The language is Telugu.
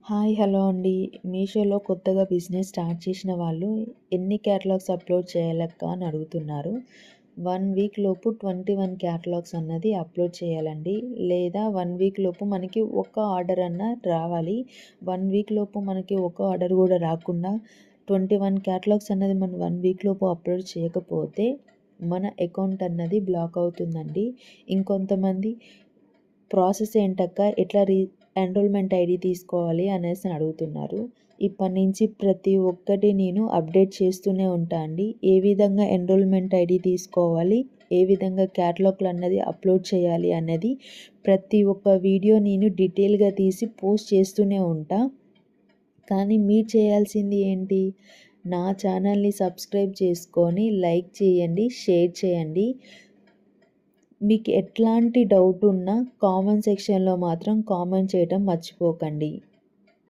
హాయ్ హలో అండి. మీషోలో కొత్తగా బిజినెస్ స్టార్ట్ చేసిన వాళ్ళు ఎన్ని క్యాటలాగ్స్ అప్లోడ్ చేయాలక్క అని అడుగుతున్నారు. 1 వీక్ లోపు 21 క్యాటలాగ్స్ అన్నది అప్లోడ్ చేయాలండి. లేదా 1 వీక్ లోపు మనకి ఒక ఆర్డర్ అన్న రావాలి. 1 వీక్ లోపు మనకి ఒక ఆర్డర్ కూడా రాకుండా 21 క్యాటలాగ్స్ అన్నది మనం 1 వీక్ లోపు అప్లోడ్ చేయకపోతే మన అకౌంట్ అన్నది బ్లాక్ అవుతుందండి. ఇంకొంతమంది ప్రాసెస్ ఏంటక్క, ఎట్లా ఎన్రోల్మెంట్ ఐడి తీసుకోవాలి అనేసి అడుగుతున్నారు. ఇప్పటి నుంచి ప్రతి ఒక్కటి నేను అప్డేట్ చేస్తూనే ఉంటా అండి. ఏ విధంగా ఎన్రోల్మెంట్ ఐడి తీసుకోవాలి, ఏ విధంగా క్యాటలాగ్లు అన్నది అప్లోడ్ చేయాలి అన్నది ప్రతి ఒక్క వీడియో నేను డీటెయిల్గా తీసి పోస్ట్ చేస్తూనే ఉంటా. కానీ మీరు చేయాల్సింది ఏంటి, నా ఛానల్ని సబ్స్క్రైబ్ చేసుకొని లైక్ చేయండి, షేర్ చేయండి. మీకు ఎట్లాంటి డౌట్ ఉన్నా కామెంట్ సెక్షన్లో మాత్రం కామెంట్ చేయడం మర్చిపోకండి.